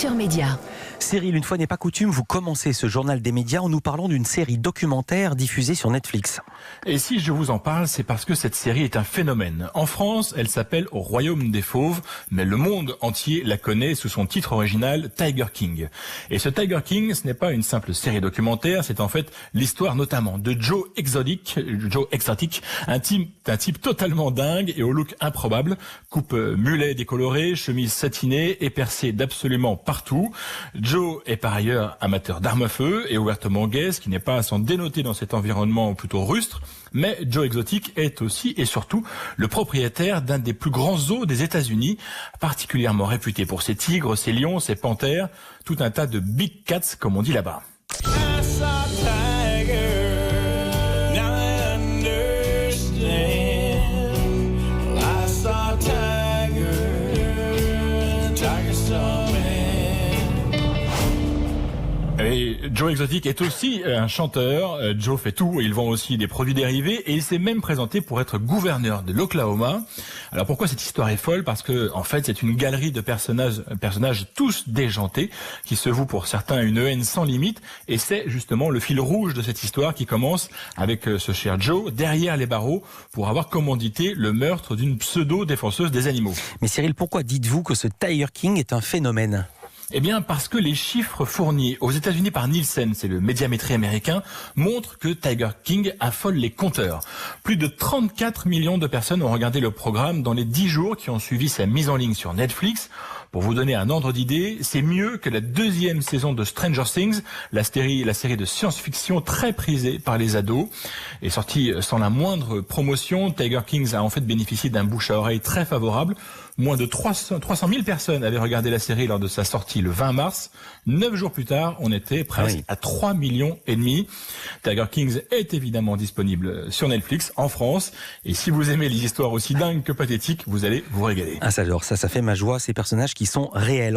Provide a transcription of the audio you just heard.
Culture Média. Cyril, une fois n'est pas coutume, vous commencez ce journal des médias en nous parlant d'une série documentaire diffusée sur Netflix. Et si je vous en parle, c'est parce que cette série est un phénomène. En France, elle s'appelle Au Royaume des Fauves, mais le monde entier la connaît sous son titre original Tiger King. Et ce Tiger King, ce n'est pas une simple série documentaire, c'est en fait l'histoire notamment de Joe Exotic, un type totalement dingue et au look improbable, coupe mulet décoloré, chemise satinée et percée d'absolument partout. Joe est par ailleurs amateur d'armes à feu et ouvertement gay, ce qui n'est pas à s'en dénoter dans cet environnement plutôt rustre. Mais Joe Exotic est aussi et surtout le propriétaire d'un des plus grands zoos des États-Unis, particulièrement réputé pour ses tigres, ses lions, ses panthères, tout un tas de big cats comme on dit là-bas. Et Joe Exotic est aussi un chanteur. Joe fait tout et il vend aussi des produits dérivés et il s'est même présenté pour être gouverneur de l'Oklahoma. Alors pourquoi cette histoire est folle? Parce que en fait c'est une galerie de personnages tous déjantés qui se vouent pour certains à une haine sans limite et c'est justement le fil rouge de cette histoire qui commence avec ce cher Joe derrière les barreaux pour avoir commandité le meurtre d'une pseudo-défenseuse des animaux. Mais Cyril, pourquoi dites-vous que ce Tiger King est un phénomène ? Eh bien, parce que les chiffres fournis aux États-Unis par Nielsen, c'est le médiamétrie américain, montrent que Tiger King affole les compteurs. Plus de 34 millions de personnes ont regardé le programme dans les 10 jours qui ont suivi sa mise en ligne sur Netflix. Pour vous donner un ordre d'idée, c'est mieux que la deuxième saison de Stranger Things, la série de science-fiction très prisée par les ados. Et sortie sans la moindre promotion, Tiger King a en fait bénéficié d'un bouche à oreille très favorable. Moins de 300 000 personnes avaient regardé la série lors de sa sortie le 20 mars. 9 jours plus tard, on était presque à 3,5 millions. Tiger King est évidemment disponible sur Netflix en France. Et si vous aimez les histoires aussi dingues que pathétiques, vous allez vous régaler. Ah ça fait ma joie, ces personnages qui sont réels.